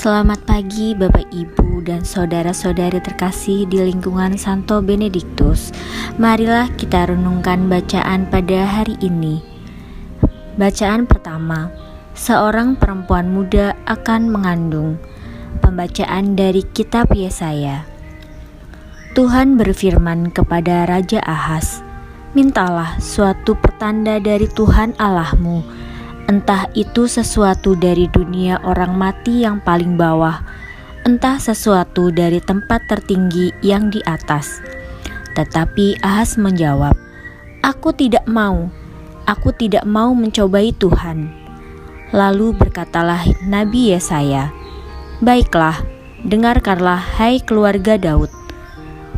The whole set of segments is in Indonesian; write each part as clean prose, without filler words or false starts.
Selamat pagi Bapak Ibu dan saudara-saudari terkasih di lingkungan Santo Benediktus. Marilah kita renungkan bacaan pada hari ini. Bacaan pertama, seorang perempuan muda akan mengandung. Pembacaan dari kitab Yesaya. Tuhan berfirman kepada Raja Ahaz, "Mintalah suatu pertanda dari Tuhan Allahmu, entah itu sesuatu dari dunia orang mati yang paling bawah, entah sesuatu dari tempat tertinggi yang di atas." Tetapi Ahaz menjawab, Aku tidak mau mencobai Tuhan." Lalu berkatalah Nabi Yesaya, "Baiklah, dengarkanlah hai keluarga Daud.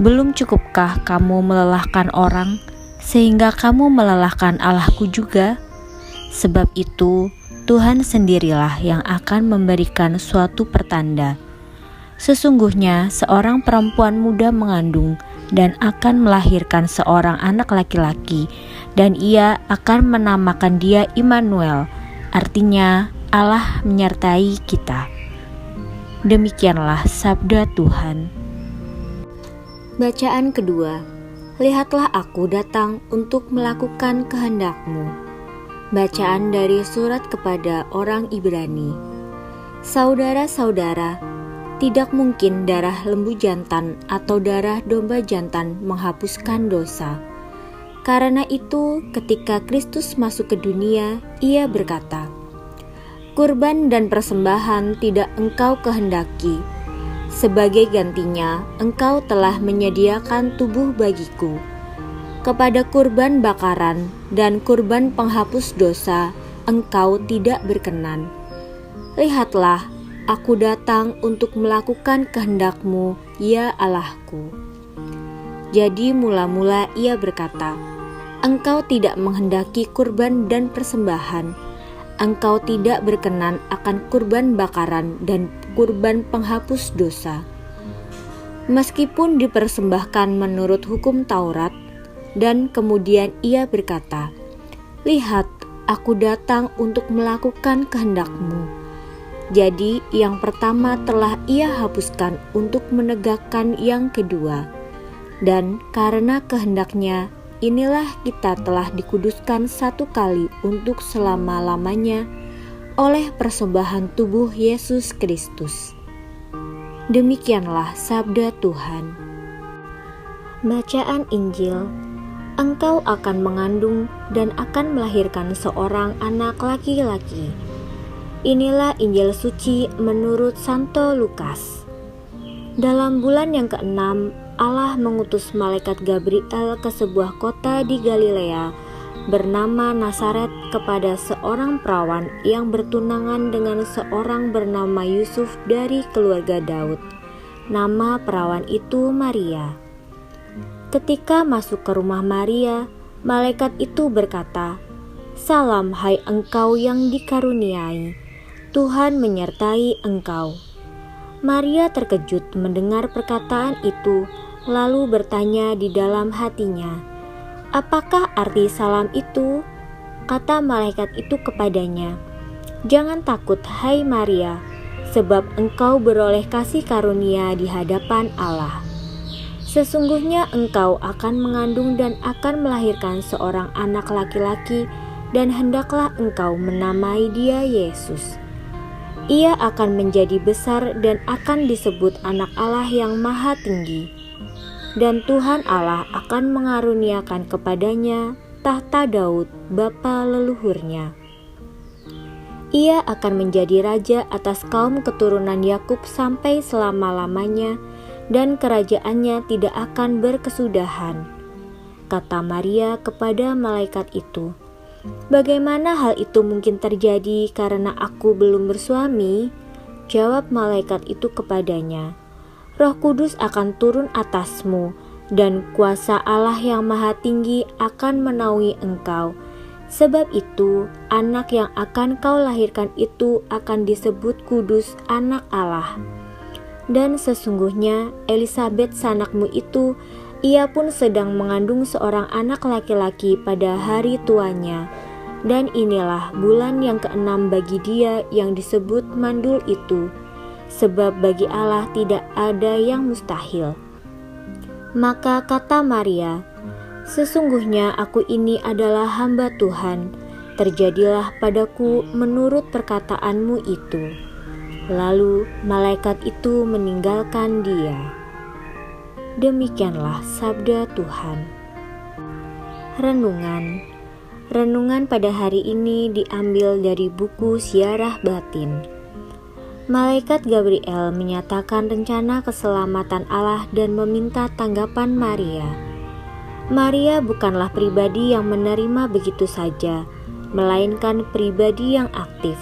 Belum cukupkah kamu melelahkan orang, sehingga kamu melelahkan Allahku juga? Sebab itu, Tuhan sendirilah yang akan memberikan suatu pertanda. Sesungguhnya seorang perempuan muda mengandung dan akan melahirkan seorang anak laki-laki, dan ia akan menamakan dia Immanuel, artinya Allah menyertai kita." Demikianlah sabda Tuhan. Bacaan kedua, lihatlah aku datang untuk melakukan kehendak-Mu. Bacaan dari surat kepada orang Ibrani. Saudara-saudara, tidak mungkin darah lembu jantan atau darah domba jantan menghapuskan dosa. Karena itu, ketika Kristus masuk ke dunia, Ia berkata, "Kurban dan persembahan tidak Engkau kehendaki. Sebagai gantinya, Engkau telah menyediakan tubuh bagiku. Kepada kurban bakaran dan kurban penghapus dosa, Engkau tidak berkenan. Lihatlah, aku datang untuk melakukan kehendak-Mu, ya Allahku." Jadi mula-mula Ia berkata, "Engkau tidak menghendaki kurban dan persembahan. Engkau tidak berkenan akan kurban bakaran dan kurban penghapus dosa." Meskipun dipersembahkan menurut hukum Taurat, dan kemudian Ia berkata, "Lihat, aku datang untuk melakukan kehendak-Mu." Jadi yang pertama telah Ia hapuskan untuk menegakkan yang kedua. Dan karena kehendak-Nya, inilah kita telah dikuduskan satu kali untuk selama-lamanya oleh persembahan tubuh Yesus Kristus. Demikianlah sabda Tuhan. Bacaan Injil. Engkau akan mengandung dan akan melahirkan seorang anak laki-laki. Inilah Injil suci menurut Santo Lukas. Dalam bulan yang ke-6, Allah mengutus malaikat Gabriel ke sebuah kota di Galilea bernama Nazaret kepada seorang perawan yang bertunangan dengan seorang bernama Yusuf dari keluarga Daud. Nama perawan itu Maria. Ketika masuk ke rumah Maria, malaikat itu berkata, "Salam hai engkau yang dikaruniai, Tuhan menyertai engkau." Maria terkejut mendengar perkataan itu, lalu bertanya di dalam hatinya, "Apakah arti salam itu?" Kata malaikat itu kepadanya, "Jangan takut hai Maria, sebab engkau beroleh kasih karunia di hadapan Allah. Sesungguhnya engkau akan mengandung dan akan melahirkan seorang anak laki-laki, dan hendaklah engkau menamai dia Yesus. Ia akan menjadi besar dan akan disebut Anak Allah yang Maha Tinggi. Dan Tuhan Allah akan mengaruniakan kepadanya tahta Daud, bapa leluhurnya. Ia akan menjadi raja atas kaum keturunan Yakub sampai selama-lamanya, dan kerajaannya tidak akan berkesudahan." Kata Maria kepada malaikat itu, "Bagaimana hal itu mungkin terjadi karena aku belum bersuami?" Jawab malaikat itu kepadanya, "Roh Kudus akan turun atasmu, dan kuasa Allah yang Maha Tinggi akan menaungi engkau. Sebab itu, anak yang akan kau lahirkan itu akan disebut kudus, Anak Allah. Dan sesungguhnya Elisabet sanakmu itu, ia pun sedang mengandung seorang anak laki-laki pada hari tuanya. Dan inilah bulan yang ke-6 bagi dia yang disebut mandul itu. sebab bagi Allah tidak ada yang mustahil. Maka kata Maria, "Sesungguhnya aku ini adalah hamba Tuhan, terjadilah padaku menurut perkataanmu itu." Lalu malaikat itu meninggalkan dia. Demikianlah sabda Tuhan. Renungan pada hari ini diambil dari buku Siarah Batin. Malaikat Gabriel menyatakan rencana keselamatan Allah dan meminta tanggapan Maria. Maria bukanlah pribadi yang menerima begitu saja, melainkan pribadi yang aktif.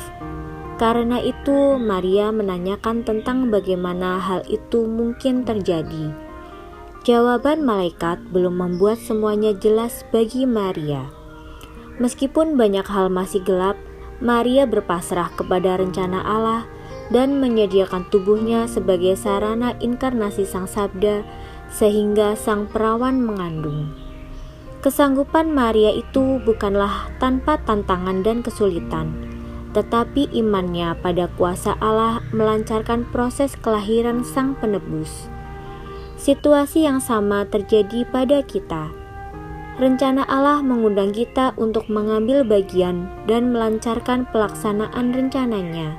Karena itu, Maria menanyakan tentang bagaimana hal itu mungkin terjadi. Jawaban malaikat belum membuat semuanya jelas bagi Maria. Meskipun banyak hal masih gelap, Maria berpasrah kepada rencana Allah dan menyediakan tubuhnya sebagai sarana inkarnasi Sang Sabda sehingga Sang Perawan mengandung. Kesanggupan Maria itu bukanlah tanpa tantangan dan kesulitan, tetapi imannya pada kuasa Allah melancarkan proses kelahiran Sang Penebus. Situasi yang sama terjadi pada kita. Rencana Allah mengundang kita untuk mengambil bagian dan melancarkan pelaksanaan rencananya.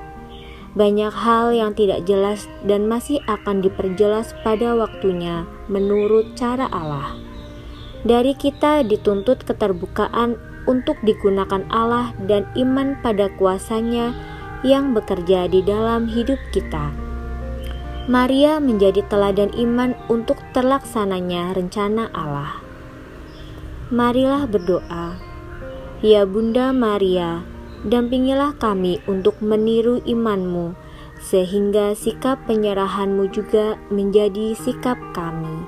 Banyak hal yang tidak jelas dan masih akan diperjelas pada waktunya menurut cara Allah. Dari kita dituntut keterbukaan untuk digunakan Allah dan iman pada kuasa-Nya yang bekerja di dalam hidup kita. Maria menjadi teladan iman untuk terlaksananya rencana Allah. Marilah berdoa. Ya Bunda Maria, dampingilah kami untuk meniru iman-Mu, sehingga sikap penyerahan-Mu juga menjadi sikap kami.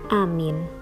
Amin.